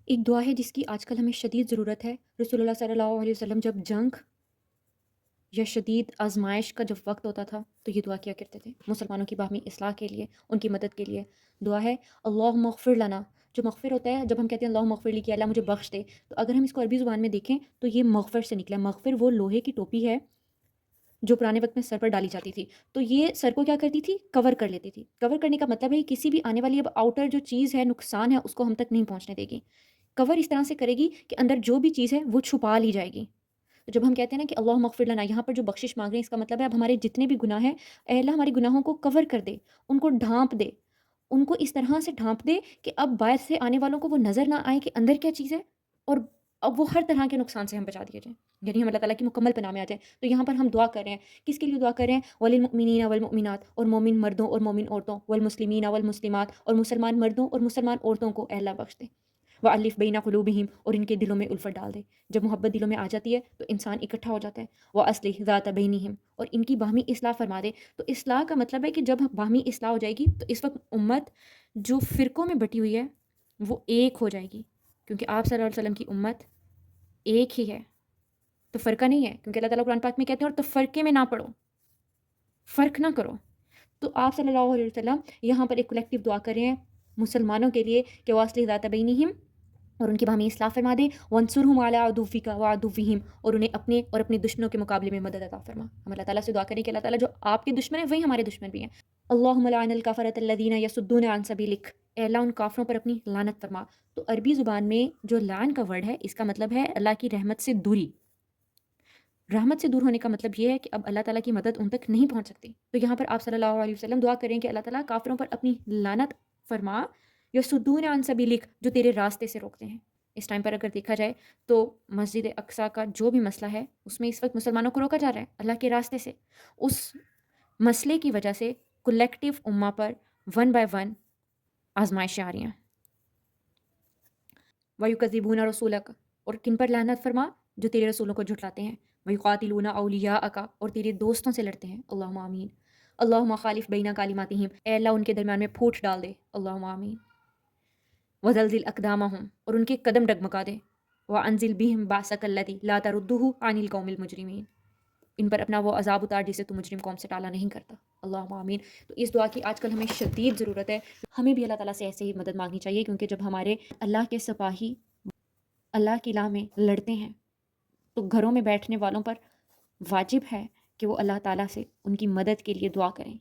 ایک دعا ہے جس کی آج کل ہمیں شدید ضرورت ہے۔ رسول اللہ صلی اللہ علیہ وسلم جب جنگ یا شدید آزمائش کا جب وقت ہوتا تھا تو یہ دعا کیا کرتے تھے مسلمانوں کی باہمی اصلاح کے لیے، ان کی مدد کے لیے۔ دعا ہے اللہم اغفر لنا۔ جو مغفر ہوتا ہے، جب ہم کہتے ہیں اللہم اغفر لی کہ اللہ مجھے بخش دے، تو اگر ہم اس کو عربی زبان میں دیکھیں تو یہ مغفر سے نکلا ہے۔ مغفر وہ لوہے کی ٹوپی ہے جو پرانے وقت میں سر پر ڈالی جاتی تھی، تو یہ سر کو کیا کرتی تھی؟ کور کر لیتی تھی۔ کور کرنے کا مطلب ہے کسی بھی آنے والی اب آؤٹر جو چیز ہے، نقصان ہے، اس کو ہم تک نہیں پہنچنے دے گی۔ کور اس طرح سے کرے گی کہ اندر جو بھی چیز ہے وہ چھپا لی جائے گی۔ تو جب ہم کہتے ہیں نا کہ اللہم اغفر لنا، یہاں پر جو بخشش مانگ رہے ہیں، اس کا مطلب ہے اب ہمارے جتنے بھی گناہ ہیں، اے اللہ ہمارے گناہوں کو کور کر دے، ان کو ڈھانپ دے، ان کو اس طرح سے ڈھانپ دے کہ اب باہر سے آنے والوں کو وہ نظر نہ آئے کہ اندر کیا چیز ہے، اور اب وہ ہر طرح کے نقصان سے ہم بچا دیے جائیں، یعنی ہم اللہ تعالیٰ کی مکمل پناہ میں آ جائیں۔ تو یہاں پر ہم دعا کر رہے ہیں، کس کے لیے دعا کر رہے ہیں؟ وللمؤمنین والمؤمنات، اور مومن مردوں اور مومن عورتوں، والمسلمین والمسلمات، اور مسلمان مردوں اور مسلمان عورتوں کو اے اللہ بخش دے۔ وَأَلِّفْ بَيْنَ قُلُوبِهِمْ، اور ان کے دلوں میں الفت ڈال دے۔ جب محبت دلوں میں آ جاتی ہے تو انسان اکٹھا ہو جاتا ہے۔ وَأَصْلِحْ ذَاتَ بَيْنِهِمْ، اور ان کی باہمی اصلاح فرما دے۔ تو اصلاح کا مطلب ہے کہ جب باہمی اصلاح ہو جائے گی تو اس وقت امت جو فرقوں میں بٹی ہوئی ہے وہ ایک ہو جائے گی، کیونکہ آپ صلی اللہ علیہ وسلم کی امت ایک ہی ہے، تو فرقہ نہیں ہے، کیونکہ اللہ تعالیٰ قرآن پاک میں کہتے ہیں اور تفرقے میں نہ پڑو، فرق نہ کرو۔ تو آپ صلی اللہ علیہ وسلم یہاں پر ایک کلیکٹیو دعا کر رہے ہیں مسلمانوں کے لیے کہ وَأَصْلِحْ ذَاتَ بَيْنِهِمْ، اور ان کی باہمی اصلاح فرما دے۔ وَانْصُرْهُمْ عَلَىٰ عَدُوِّكَ وَعَدُوِّهِمْ، اور انہیں اپنے اور اپنے دشمنوں کے مقابلے میں مدد عطا فرما۔ ہم اللہ تعالیٰ سے دعا کریں کہ اللہ تعالیٰ جو آپ کے دشمن ہیں وہی ہمارے دشمن بھی ہیں۔ اللہم لعن الکفرۃ الذین یصدون عن سبیلک، اے اللہ ان کافروں پر اپنی لعنت فرما۔ تو عربی زبان میں جو لعن کا ورڈ ہے، اس کا مطلب ہے اللہ کی رحمت سے دوری۔ رحمت سے دور ہونے کا مطلب یہ ہے کہ اب اللہ تعالیٰ کی مدد ان تک نہیں پہنچ سکتی۔ تو یہاں پر آپ صلی اللہ علیہ وسلم دعا کریں کہ اللہ تعالیٰ کافروں پر اپنی لعنت فرما، یصدون عن سبیلک، جو تیرے راستے سے روکتے ہیں۔ اس ٹائم پر اگر دیکھا جائے تو مسجد اقصیٰ کا جو بھی مسئلہ ہے اس میں اس وقت مسلمانوں کو روکا جا رہا ہے اللہ کے راستے سے۔ اس مسئلے کی وجہ سے کلیکٹیو امہ پر ون بائی ون آزمائشیں آ رہی ہیں۔ وَيُكَذِّبُونَ رَسُولَكَ، اور کن پر لعنت فرما؟ جو تیرے رسولوں کو جھٹلاتے ہیں۔ وَيُقَاتِلُونَ أَوْلِيَاءَكَ، اور تیرے دوستوں سے لڑتے ہیں۔ اللہم آمین۔ اللہم خالف بین کلماتہم، اے اللہ ان کے درمیان میں پھوٹ ڈال دے۔ اللہم آمین۔ وزلزل اقدامہم، اور ان کے قدم ڈگمگا دے۔ وانزل بہم باسک الذی لا تردہ عن القوم المجرمین، ان پر اپنا وہ عذاب اتار جسے تو مجرم قوم سے ٹالا نہیں کرتا۔ اللہم آمین۔ تو اس دعا کی آج کل ہمیں شدید ضرورت ہے۔ ہمیں بھی اللہ تعالیٰ سے ایسے ہی مدد مانگنی چاہیے، کیونکہ جب ہمارے اللہ کے سپاہی اللہ کی راہ میں لڑتے ہیں تو گھروں میں بیٹھنے والوں پر واجب ہے کہ وہ اللہ تعالیٰ سے ان کی مدد کے لیے دعا کریں۔